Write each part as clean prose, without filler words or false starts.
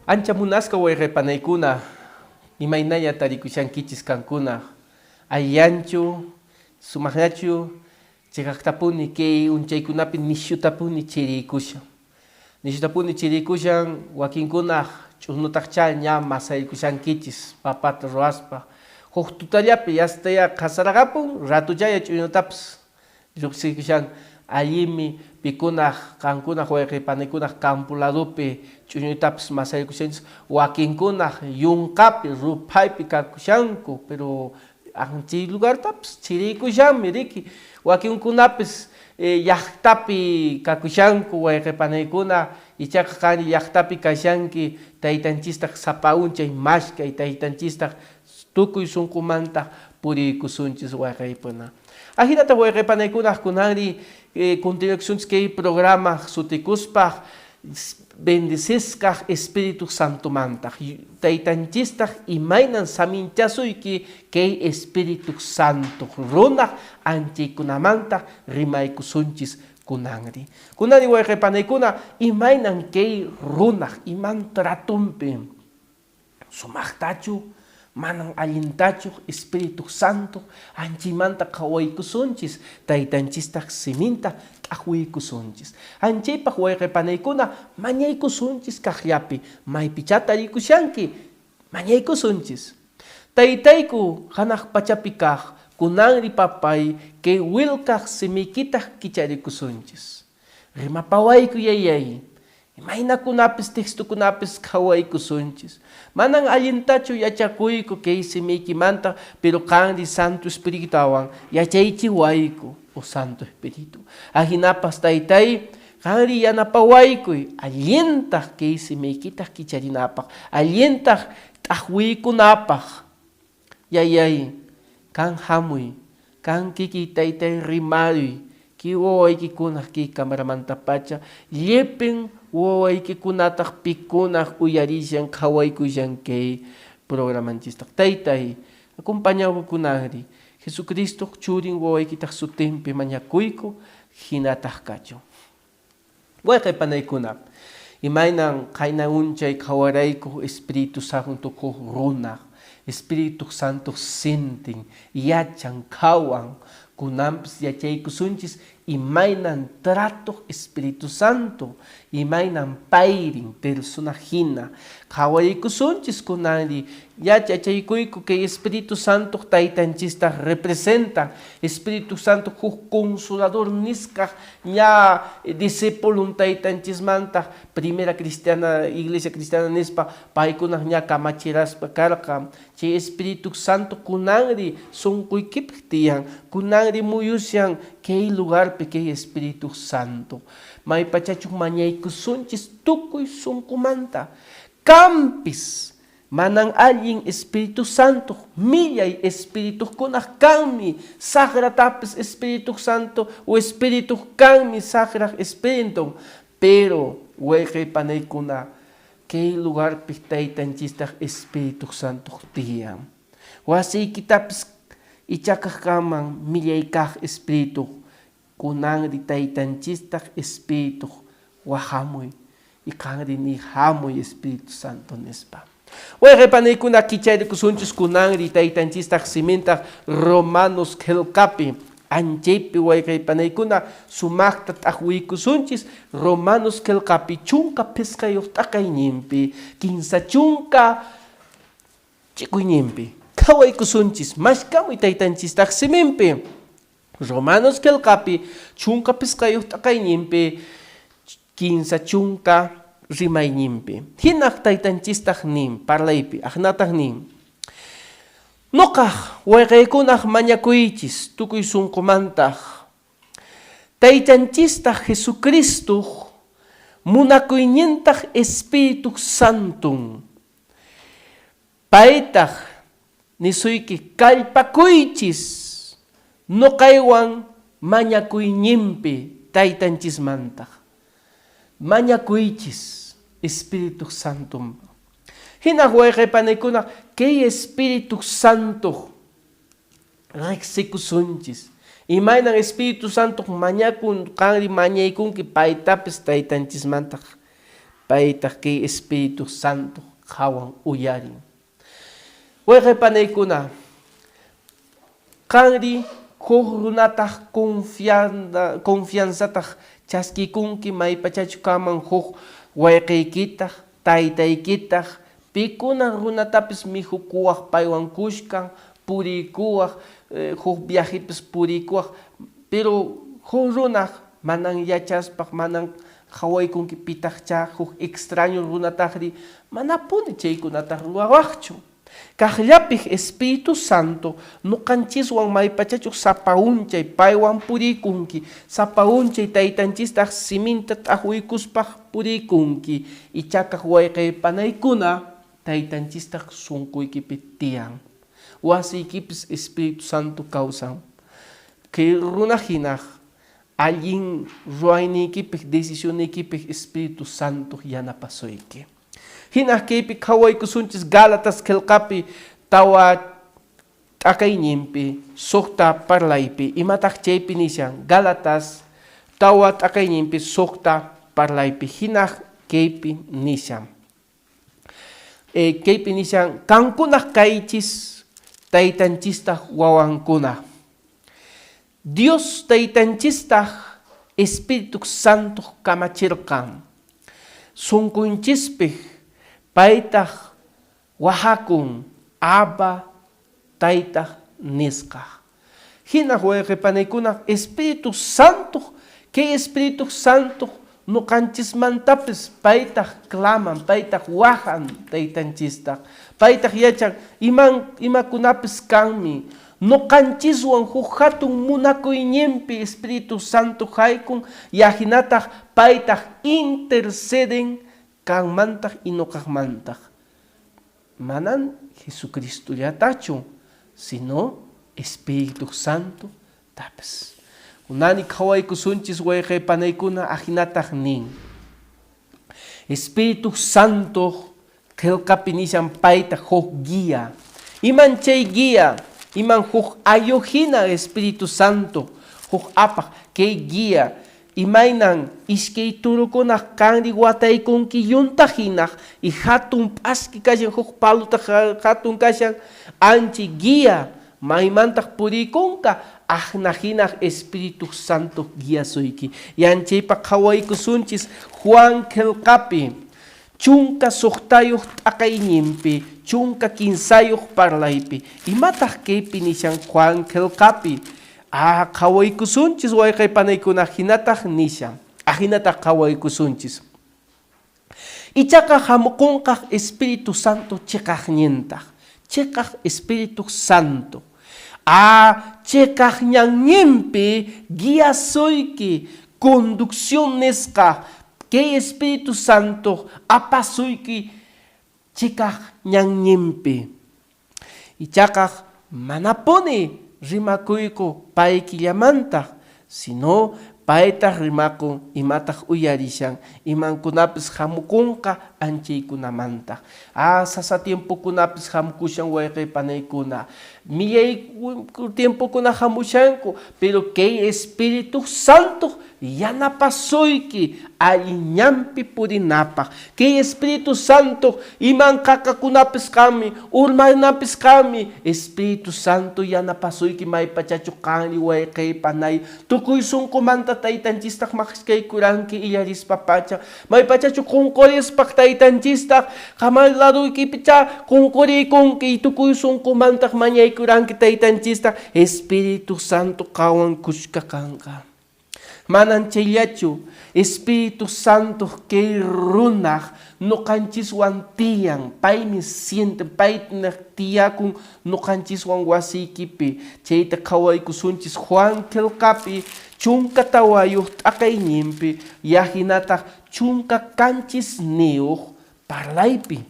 Ancha munasca wayqipanaykuna imaynalla tarikushankichis kankuna allanchu sumaqllachu chiqaqtapuni kay unchaykunapi nishutapuni chirikushan wakinkunaq ch'ugnutaqcha ña masaykushankichis papata ruwaspa huk tutallapi yastaya kasaraqapun ratullaya ch'uñutapas lluqsikushan allimi pikunaq kankunaq wayqipanaykunaq campo ladopi ch'uñutapas masaykushanchis wakinkunaq yunqapi rupaypi karkushanku pero anchi lugartapas chirikushanmi riki wakinkunapis llaqtapi kakushanku wayqipanaykuna ichaqa qani llaqtapi kashanki taytanchistaq sapa unchay mashkay taytanchistaq tukuy sunqumanta purikusunchis wayqipuna ajinata wayqipanaykunaq kunanri continuaciones kay programa sutikuspaq bendecesqa Espíritu Santo mantaq taytanchistaq imaynan saminchasuyki kay Espíritu Santo runaq anchaykunamanta rimaykusunchis kunanri wayqipanaykuna imaynan kay runaq iman tratumpi sumaqtachu manan allintachu Espíritu Santo anchaymanta qhawaykusunchis taytanchistaq siminta t'aqwiykusunchis anchaypaq wayqipanaykuna mañaykusunchis kaqllapi maypicha tarikushanki mañaykusunchis taytayku hanaq pachapi kaq kunanri papay kay willkaq simiykitaq kicharikusunchis rimapawayku yayay imaynakunapis textukunapis qhawaykusunchis manan allintachu yachakuyku kay simiykimanta pero kanri Santo Espiritawan yachaychiwayku o Santo Espiritu ajinapas taytay kanri yanapawaykuy allintaq kay simiykitaq kicharinapaq allintaq t'aqwiykunapaq yayay kan hamuy kan kiki taytay rimaruy ki wawaykikunaq ki kamaramanta-pacha llipin wawaykikunataq pikunaq uyarishan qhawaykushan kay programanchistaj taytay acompañawkunari Jesucristo churin wawaykitaq sutinpi mañakuyku hinataj kachu wayqipanaykuna imaynan qayna unchay qhawarayku Espíritu Santo kuq runaq Espíritu Santo sintin yachan qhawan kunanpis yachaykusunchis imaynan trato Espíritu Santo imaynan payrin persona hina qhawaykusunchis kunanri yachachaykuyku kay Espíritu Santo taytanchistaq representa Espíritu Santo huk consolador niskaq ña discipulun taytanchismanta primera cristiana iglesia cristiana nispa paykunaq ña kamachiraspa karqa chay Espíritu Santo kunanri sunquykipi tiyan kunanri muyushan kay lugarpi kay Espíritu Santo maypachachu mañaykusunchis tukuy sunqumanta kampis manan allin Espíritu Santo millay Espíritu kunaq kanmi sagratapis Espíritu Santo o Espíritu kanmi sagraq Espíritu pero wayqipanaykuna kay lugarpi taytanchistaq Espíritu Santo tiyan wasiykitapis ichakaq kaman millay kaq Espíritu kunanri taytanchistaq Espíritu wahamuy ikanri ni hamuy Espíritu Santo nispa wayqipanaykuna kicharikusunchis kunanri taytanchistaq simintaq Romanos qillqapi anchaypi wayqipanaykuna sumaqta t'aqwiykusunchis Romanos qillqapi chunka pisqayuq t'aqayninpi kinsa chunka ch'ikuyninpi qhawaykusunchis mashkamuy taytanchistaq siminpi Romanos qillqapi chunka pisqayuq t'aqayninpi kinsa chunka rimayninpi hinaq taytanchistaq nin parlaypi ajnataq nin nuqaq wayqaykunaq mañakuychis tukuy sunqumantaq taytanchistaq Jesucristo munakuynintaq Espíritu Santum paytaq nisuyki kallpakuychis nuqaywan mañakuyninpi taytanchismantaq mañakuychis Espíritu Santo hinaq wayqipanaykuna kay Espíritu Santo riqsikusunchis imaynan Espíritu Santo mañakun kanri mañaykunki paytapis taytanchismantaq paytaq kay Espíritu Santo hawan uyarin. Wayqay panaykuna, kanri huk runataq confianzataq chaskikunki maypachachu kaman huk wayqiykitaq, taytaykitaq, pikuna runatapis mihukuwaq paywan kushkan, purikuwaq, huk viajepis purikuwaq, pero huk runaq manan yachaspaq, manan hawaykunki pitaqcha huk extraño runataqri manapuni chaykunataq rurawaqchu. Kaqllapik Espíritu Santo nuqanchiswan maypachachu sapaunchay paywan purikunki, sapaunchay taytanchistaq siminta t'aqwiykuspaq purikunki, ichakaq wayqay panaykuna taytanchistaq sunkuykipi tiyan, wasiykipis Espíritu Santo kawsan. Kay runa hinaq allin ruwayniykipik, decisionaykipik Espíritu Santo yanapasuyki. Hinaq kaypi qhawaykusunchis Gálatas qillqapi tawa t'aqayninpi suqta parlaypi, imataq chaypi nishan Gálatas tawa t'aqayninpi suqta parlaypi, hinaq kaypi nishan. Kaypi nishan kankunaq kaychis taytanchistaq wawankuna. Dios taytanchistaq Espíritu Santo kamachirqan. Sunqunchispik paytaq wahakun Abba taytaq nisqa. Hinaq wayqay panaykunaq Espíritu Santo, kay Espíritu Santo nuqanchismantapis paytaq claman, paytaq wahan taytanchistaq, paytaq yachan imakunapis kanmi, nuqanchiswan huk hatun munakuyninpi Espíritu Santo haykun, yahinataq paytaq interceden kanmantaq y nuqaqmantaq. Manan Jesucristo yatachu, sino Espíritu Santo tapis. Unani qhawaykusunchis wayqay panaykuna ahinataq nin. Espíritu Santo qillqapi nishan paytaq huk guía. Iman chay guía, iman huk ayuhina Espíritu Santo, huk apaq kay guía, imaynan iskay turukunaq kanri wataykunki yuntahinaq y hatun p'asqi kashan huk palutaq hatun kashan anchi guía maymantaq purikunka ajnahinaq Espíritu Santo guiasuyki. Yanchaypaq qhawaykusunchis Juan qillqapi chunka suqtayuq t'aqayninpi, chunka kinsayuq parlaypi, imataq kaypi nishan Juan qillqapi qhawaykusunchis wayqay panaykuna hinataq nishan, ahinataq qhawaykusunchis. Ichaqa hamukunqaq Espíritu Santo chiqaqñintaq, chiqaq Espíritu Santo. Chiqaqñanñinpi guiasuyki, conducción nisqa, kay Espíritu Santo apasuyki chiqaqñanñinpi. Ichaqaq manapuni rimakuyku paykillamantaq, sino paytaq rimakun imataq uyarishan, imankunapis hamukunqa anchaykunamantaq. Sasa tiempokunapis hamukushan wayqay panaykuna, millay tiempokuna hamushanku, pero kay Espíritu Santo yanapasuyki alliñanpi purinapaq. Kay Espíritu Santo iman qaqakunapis kami, urmaynapis kami, Espíritu Santo yanapasuyki maypachachu kanri wayqay panay, tukuy sunqumanta taytanchistaq maqskaykuranki illarispapacha, maypachachu qunqurispaq taytanchistaq qamaylaruykipicha qunquriykunki tukuy sunqumantaq mañaykuranki taytanchistaq, Espíritu Santo qawan kushka kanqa. Manan chayllachu Espíritu Santo kay runaq nuqanchiswan tiyan, paymi siente, paytaq tiyakun nuqanchiswan wasiykipi. Chayta qhawaykusunchis Juan qillqapi chunka tawayuq t'aqayninpi, yahinataq chunka kanchis niyuq parlaypi.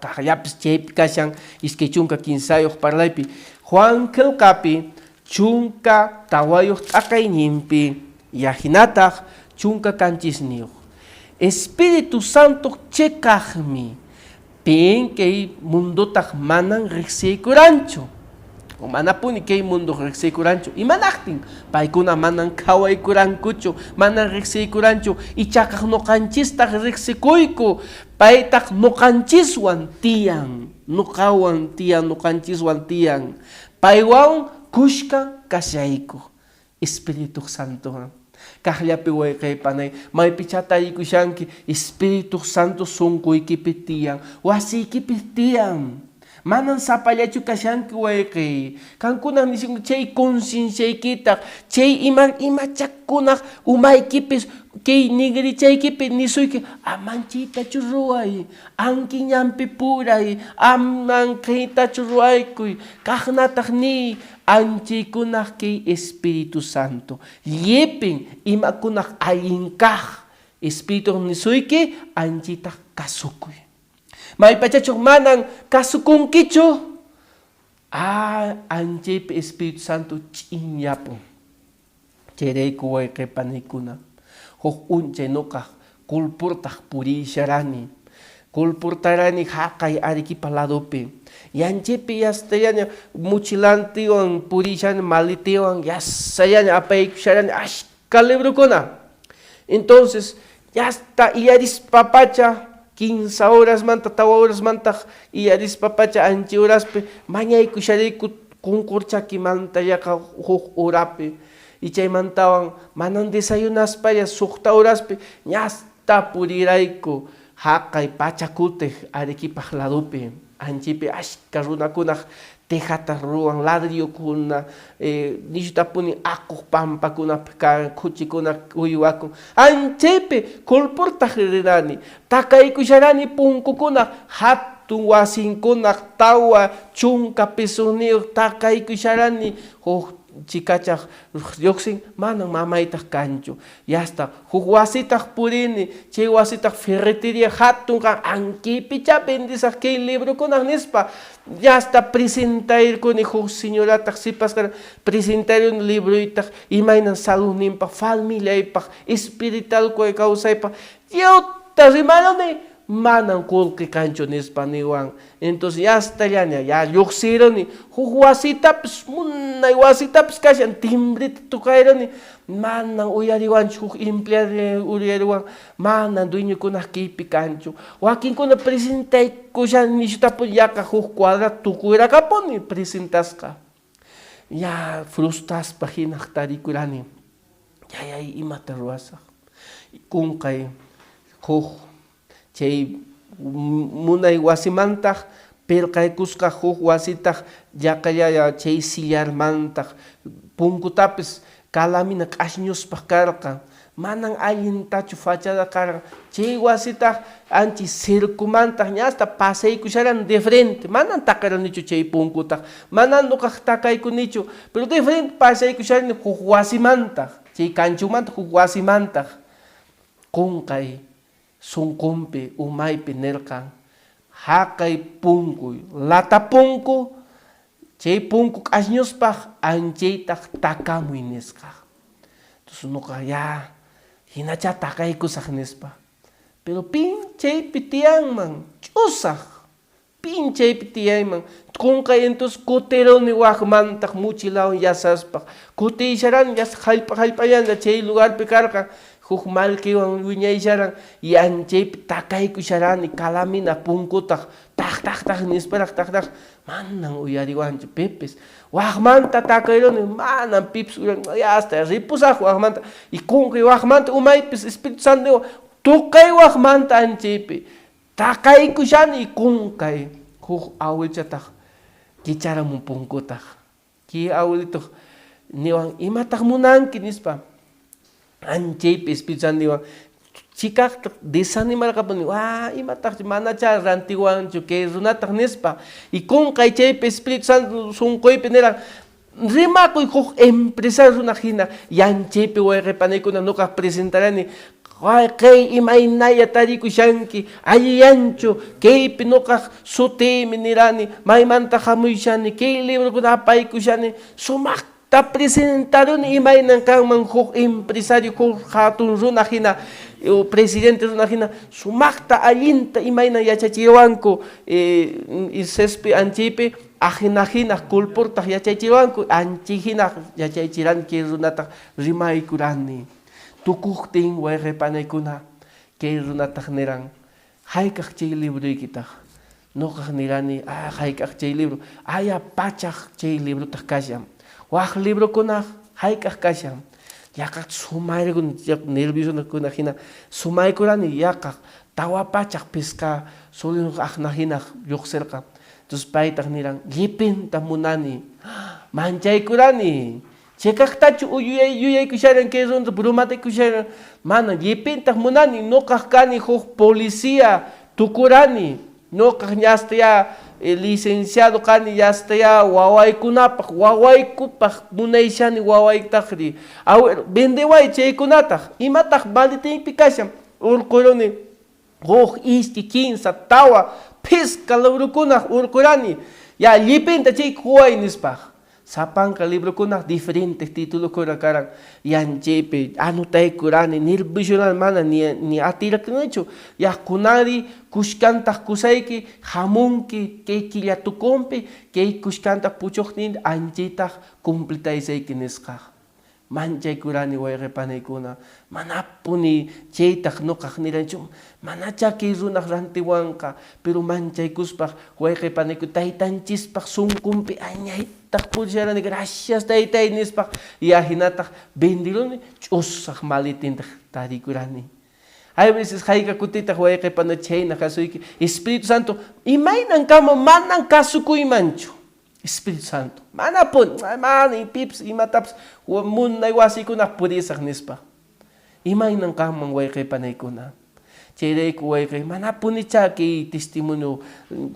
Kaqllapis chaypi kashan iskay chunka kinsayuq parlaypi. Juan qillqapi chunka tawayuq t'aqayninpi, yahinataq chunka kanchis niyuq. Espíritu Santo chiqaqmi, pin kay mundutaq manan riqsiykuranchu. manapuni kay mundo riqsiykuranchu imanaqtin paykuna manan qhawaykurankuchu manan riqsiykuranchu ichaqaq nuqanchistaq riqsikuyku paytaq nuqanchiswan tiyan nuqawan tiyan nuqanchiswan tiyan paywan kushka kashayku Espíritu Santo Kahyapi wayqay panay maypicha tarikushanki Espíritu Santo sunkuykipi tiyan wasiykipi tiyan manan sapallachu kashanki wayqay kankunaq nisinku chay concienciaykitaq chay imachakkunaq umaykipis kay nigrichaykipi nisuyki amanchitachu ruway ankiñampi puray aman kaytachu ruwaykuy kaqnataq ni anchaykunaq kay Espíritu Santo llipin imakunaq allinkaq Espíritu nisuyki anchitaq kasukuy maypachachuq manan kasukunkichu anchaypi Espíritu Santo ch'inyapu chayrayku wayqay panaykuna huk unchay nuqaq kulpurtaq purisharani kulpurtarani haqay Arequipa ladopi yanchaypi yastallaña muchilantiwan purishani malitiwan yasallaña apaykusharani ashka librukuna entonces yasta iyarispapacha 15 horas manta tawa horas manta iyarispapacha anchi horaspi mañaykusharayku kunkurchakimanta yaqa huk horapi y chaymantawan manan desayunaspaya suqta horaspi ñasta purirayku haqay pachakutej Arequipaq ladopi anchaypi ashka runakunaq tejata ruwan ladrillukuna nishtapuni aquq pampakunapi kuchikuna uywakun anchaypi kulpurtaq rirani takaykusharani punkukuna hatun wasinkunaq tawa chunka pisukniyuq takaykusharani huk chikachaq lluqsin manan mamaytaq kanchu yasta huk wasitaq purini chay wasitaq ferretería hatun kan ankipicha bendisaq kay librukunaq nispa yasta presentayrkuni huk señorataq sipasqa presentaryuni libruytaq imaynan saludninpaq familiaypaq espiritualkuy kawsaypaq yawta rimaruni manan qullqi kanchu nispa niwan entonces yastallaña ya lluqsiruni huk wasitapis munay wasitapis kashan timbrita tukayruni manan uyariwanchu huk empleado uyariwan manan dueñokunaq kaypi kanchu wakinkuna presentaykushan nishtapun yaqa huk cuadra tukuyrakapuni presentasqa ya frustaspa hinaq tarikurani yayay imata ruwasaq kunkay huk chay munay wasimantaq pirqaykusqa huk wasitaq yaqallaya chay sillarmantaq punkutapis kalamina q'ashñuspaq karqa manan allintachu fachada karqa chay wasitaq anchi circumantaq ñasta pasaykusharan de frente manan taqaranichu chay punkutaq manan nuqaq takaykunichu pero de frente pasaykusharani huk wasimantaq chay kanchumantaq huk wasimantaq kunkay sunqunpi umaypi nirqan haqay punkuy lata punku chay punku q'ashñuspaq anchaytaq takamuy nisqa entonces nuqa ya hinacha takaykusaq nispa pero pinchaypi tiyanman ch'usaq pinchaypi tiyayman kunkay entonces kutiruni waqmantaq muchilawan yasaspaq kutiysharan hallp'ayanta chay lugarpi karqa huk malkiwan wiñaysharan yanchaypi takaykusharani kalamina punkutaq taq nisparaq taq manan uyariwanchu pipis waqmanta takayruni manan pipis yasta ripusaq waqmanta y kunkay waqmanta umaypis Espíritu Santo tukay waqmanta anchaypi takaykushani y kunkay huk awilchataq kicharamun punkutaq ki awilituq niwan imataq munanki nispa anchaypi Espíritu Santo niwan chikaqta desanimarqapuni imataq manacha rantiwanchu kay runataq nispa y kunkay chaypi Espíritu Santo sunquypi niran rimakuy huk empresario runaq hina yanchaypi wayqipanaykuna nuqaq presentarani kay imaynaya tarikushanki alliyanchu kaypi nuqaq sutimi nirani maymanta hamushani kay librokuna apaykushani sumaq ta presentaruni imaynan kanman huk empresario huk hatun runa hina presidente runa hina sumaqta allinta imaynan yachachiywanku isespi anchaypi ajinajina kulpurta yachaychiwanku anchijina yachaychiranki runata rimaykurani tukuktin wayqipanaykuna kay runata niran haykaq chay libruykita noqaq nirani haykaq chay libro aya pachaq chay librota kashan waq librokuna haykaq kashan yaqaq sumayrikuna nerviosokuna hina sumaykurani yaqaq tawa pachaq pisqa solino aqnajina lluqsirqa entonces paytaq niran llipinta munani manchaykurani chayqaqtachu yuyaykusharan kay runta brumataykusharan mana llipintaq munani noqaq kani huk policía tukurani noqaq ñastaya licenciado kani yastaya wawaykunapaq wawaykupaq munaysani wawayktaqri vendeway chaykunataq imataq balitinpi kashan urquruni huk iski kinsa tawa pisqa librukunaq urqurani ya llipinta chay quway nispaq sapanka librukunaq diferentes titulukuna karan yanchaypi anotaykurani nirvisional mana ni atirakunachu yaqkunari kushkantaq kusayki hamunki kay killatukunpi kay kushkantaq puchuknin anchaytaq completaysayki nisqaq manchaykurani wayqipanaykuna manapuni chaytaq nuqaq niranchu manacha kay runaq rantiwanqa pero manchaykuspaq wayqipanayku taytanchispaq sunqunpi añaytaq purisharani gracias taytay nispaq hinataq bendiruni ch'usaq malitintaq tarikurani hay veces hayqa kutitaq wayqipana chayna kasuyki Espíritu Santo imaynan kama manan kasukuymanchu Espíritu Santo manapun mana pips imataps munay wasikunaq purisaq nispa imaynan kaman wayqipanaykuna chayrayku wayqi manapunicha kay testimonio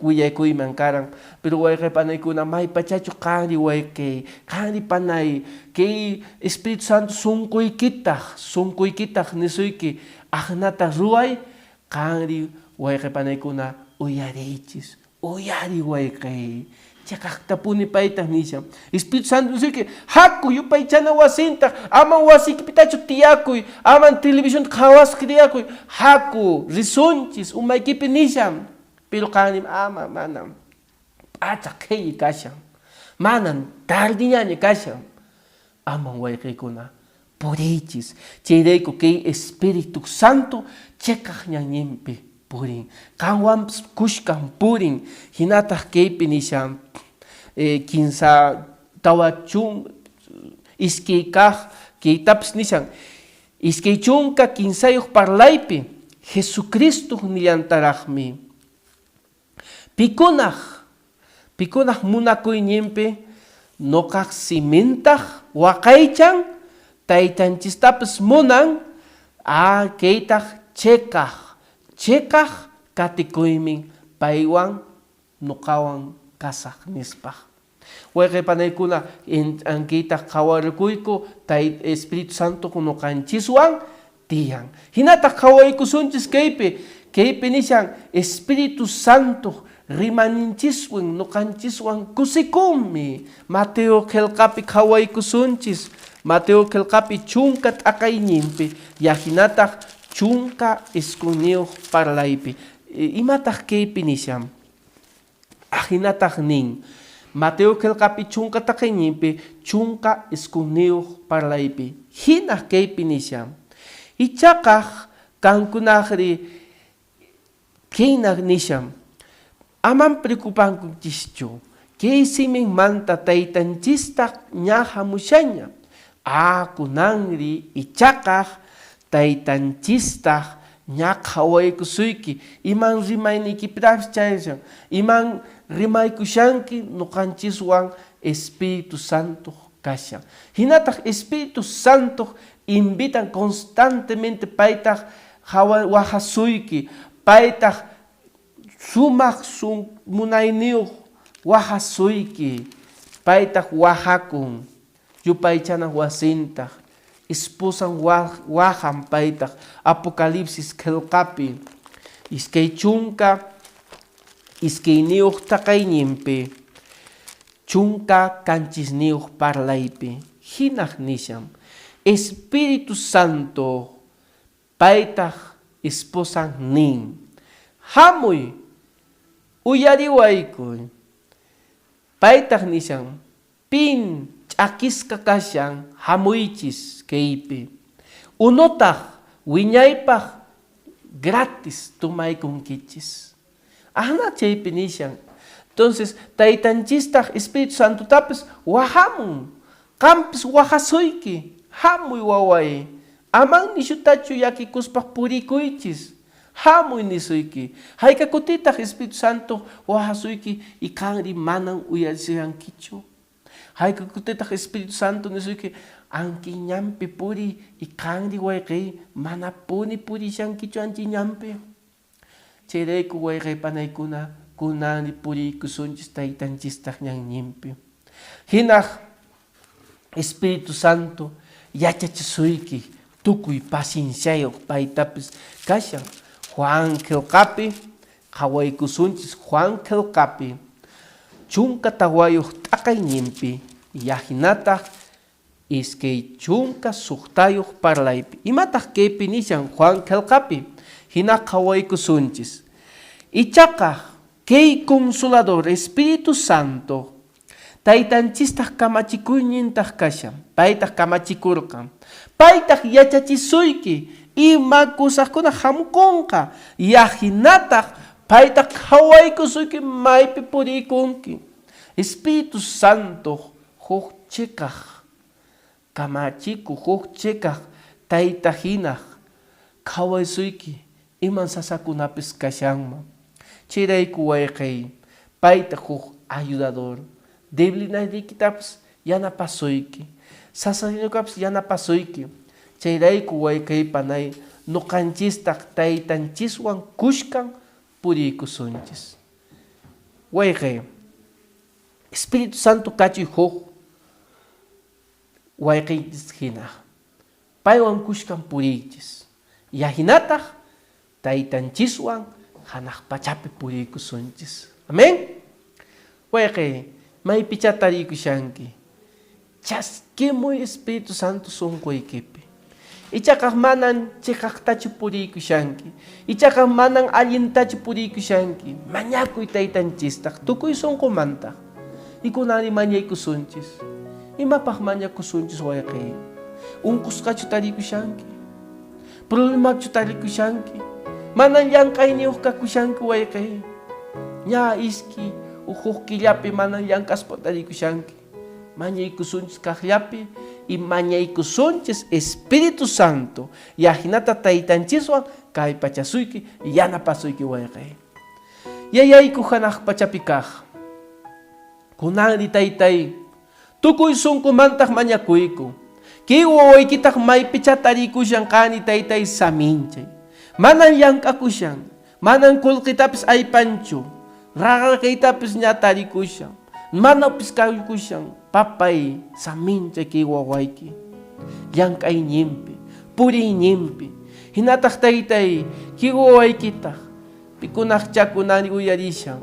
willaykuyman karan pero wayqipanaykuna maypachachu qanri wayqi qanri panay kay Espíritu Santo sunquykitaq nisuyki aqnata ruway qanri wayqipanaykuna uyariychis uyari wayqi chaqaqtapuni paytaq nisha Espíritu Santo nisuyki haku yupaychana wasintaq aman wasikipitachu tiyakuy aman televisión qhawasqa tiyakuy haku risunchis umaykipi nisham pero qanim ama manam p'achaq qhilli kashan manan tardiñaña kashan aman wayqikuna puriychis chayrayku kay Espíritu Santo chayqaq ñanñinpi purin qanwanpas kushkan purin hinataq kaypi nishan kinsa tawa iskay kaq kaytapas nishan iskay chunka kinsayuq parlaypi Jesucristo nillantaraqmi pikunaq munakuyninpi noqaq simintaq waqaychan taytanchistapas munan kaytaq chekaq katikuymin paywan nuqawan kasaq nispaq wayqipanaykuna ankiytaq qawarikuyku Espíritu Santo nuqanchiswan tiyan hinataq qhawaykusunchis kaypi nishan Espíritu Santo rimaninchiswan nuqanchiswan kusikunmi Mateo qillqapi qhawaykusunchis Mateo qillqapi chunka t'aqayninpi hinataq chunka eskuniyuq parlaypi imataq kaypi nishan hinataq nin Mateo qillqapi chunka t'aqayninpi chunka eskuniyuq parlaypi hinaq kaypi nishan ichaqaq kankunaqri kaynaq nishan aman preocupankunchischu kay siminmanta taytanchistaq ña hamushaña kunanri ichaqaq taytanchistaq ña qhawaykusuyki iman rimayniykipitapas chayshan iman rimaykushanki nuqanchiswan Espíritu Santo kashan hinataq Espíritu Santo invitan constantemente paytaq waqhasuyki paytaq sumaq munayniyuq waqhasuyki paytaq waqhakun yupaychanaq wasintaq esposan wahan paytaq Apocalipsis qillqapi iskay chunka iskayniyuq taqayninpi chunka kanchisniyuq parlaypi hinaq nishan Espíritu Santo paytaq esposan nin hamuy uyariwaykuy Paytaq nishan, pin ch'akisqa kashan hamuychis kaypi. Unotaq wiñaypaq gratis tumaykunkichis. Ahna chaypi nishan. Entonces, taytanchistaq Espíritu Santo tapis wahamun. Qampis wahasuyki. Hamuy waway. Aman nishutachu yakikuspaq purikuychis. Hamuy nisuyki. Hayka kutitaq Espíritu Santo wahasuyki ikanri manan uyarisirankichu. Hayka kutitaq Espíritu Santo nisuyki anki ñampi puri ikanri wayqi mana puni purishankichu anchi ñampi. Chayrayku wayqi panaykuna kunani purikusunchis taytanchistaq ñan ñimpi. Hinaq Espíritu Santo yachachisuyki tukuy pacienciayuq paytapis kashan. Juan Qillqapi qhawaykusunchis Juan Qillqapi chunka tawayuq t'aqay ñimpi yajinataq iskay chunka suqtayuq parlaypi. Imataq kaypi nishan Juan Qillqapi hina qhawaykusunchis. Ichaqa kay Consolador Espíritu Santo taytanchistaq kamachikuyñintaq kashan. Paytaq kamachikurqan. Paytaq yachachisuyki ima kusaqkuna hamkunqa yajinataq paytaq qhawaykusuyki maypi purikunki. Espíritu Santo huk chikaq kamachiku huk chikaq tayta hinaq qhawaysuyki iman sasakunapis kashanman. Chayrayku wayqay payta huk ayudador debilinaykitapas yanapasuyki. Sasañukapas yanapasuyki. Chayrayku wayqay panay nuqanchistaq taytanchiswan kushkan purikusunchis. Wayqay Espíritu Santo kachiy huk wayqiychis hinaq. Paywan kushkan puriychis. Yajinataq taytanchiswan hanaq pachapi purikusunchis. Amén. Wayqay maypicha tarikushanki. Chaskimuy Espíritu Santo sunquykipi. Ichaqaq manan chiqaqtachu purikushanki. Ichaqaq manan allintachu purikushanki. Mañakuy taytanchistaq tukuy sunqumantaq. Ikunani mañaykusunchis. Imapaq mañakusunchis wayqay. Unqusqachu tarikushanki. Problemachu tarikushanki. Manan llank'ayniyuq kakushanki wayqay. Ña iski huk killapi manan llank'aspa tarikushanki. Mañaykusunchis kaqllapi y mañaykusunchis Espíritu Santo yajinata taytanchiswan kay pachasuyki yanapasuyki wayqay. Yayayku hanaq pachapi kaq. Kunanri taytay tukuy sunqumantaq mañakuyku. Kay wawaykitaq maypicha tarikushanqani taytay saminchay. Manan llank'akushan, manan qullqitapis aypanchu, raqraqaytapis ña tarikushan. Manapis kaykushan papay saminchay kay wawayki. Llank'ay ñimpi, puriy ñimpi. Hinataq taytay kay wawaykitaq pikunaq chakunani uyarishan.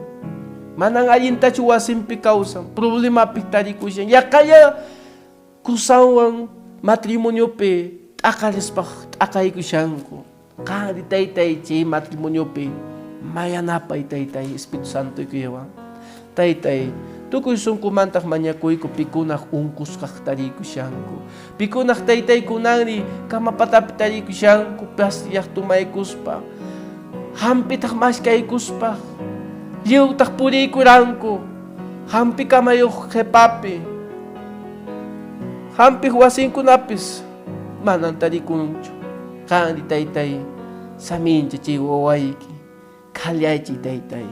Manan allintachu wasinpi kawsan, problemapi tarikushan. Yaqalla kusawan matrimoniopi t'aqalispaq t'aqaykushanku. Qari taytay chay matrimoniopi mayanapay taytay Espíritu Santo ikuyawan. Taytay tukuy sunqumantaq mañakuyku pikunaq unqusqaq tarikushanku. Pikunaq taytay kunanri kamapatapi tarikushanku pastillaq tumaykuspa. Hampitaq maskaykuspa. Lliwtaq puriykuranku. Hampi kamayuq qhipapi. Hampi wasinkunapis manan tarikunchu. Qanri taytay samincha chay wawayki. Kallaychay taytay.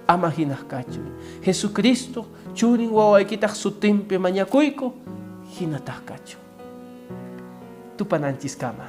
Ama hinaq kachuy. Jesucristo churin wawaykitaq sutinpi mañakuyku hinataq kachuy. Tupananchis kama.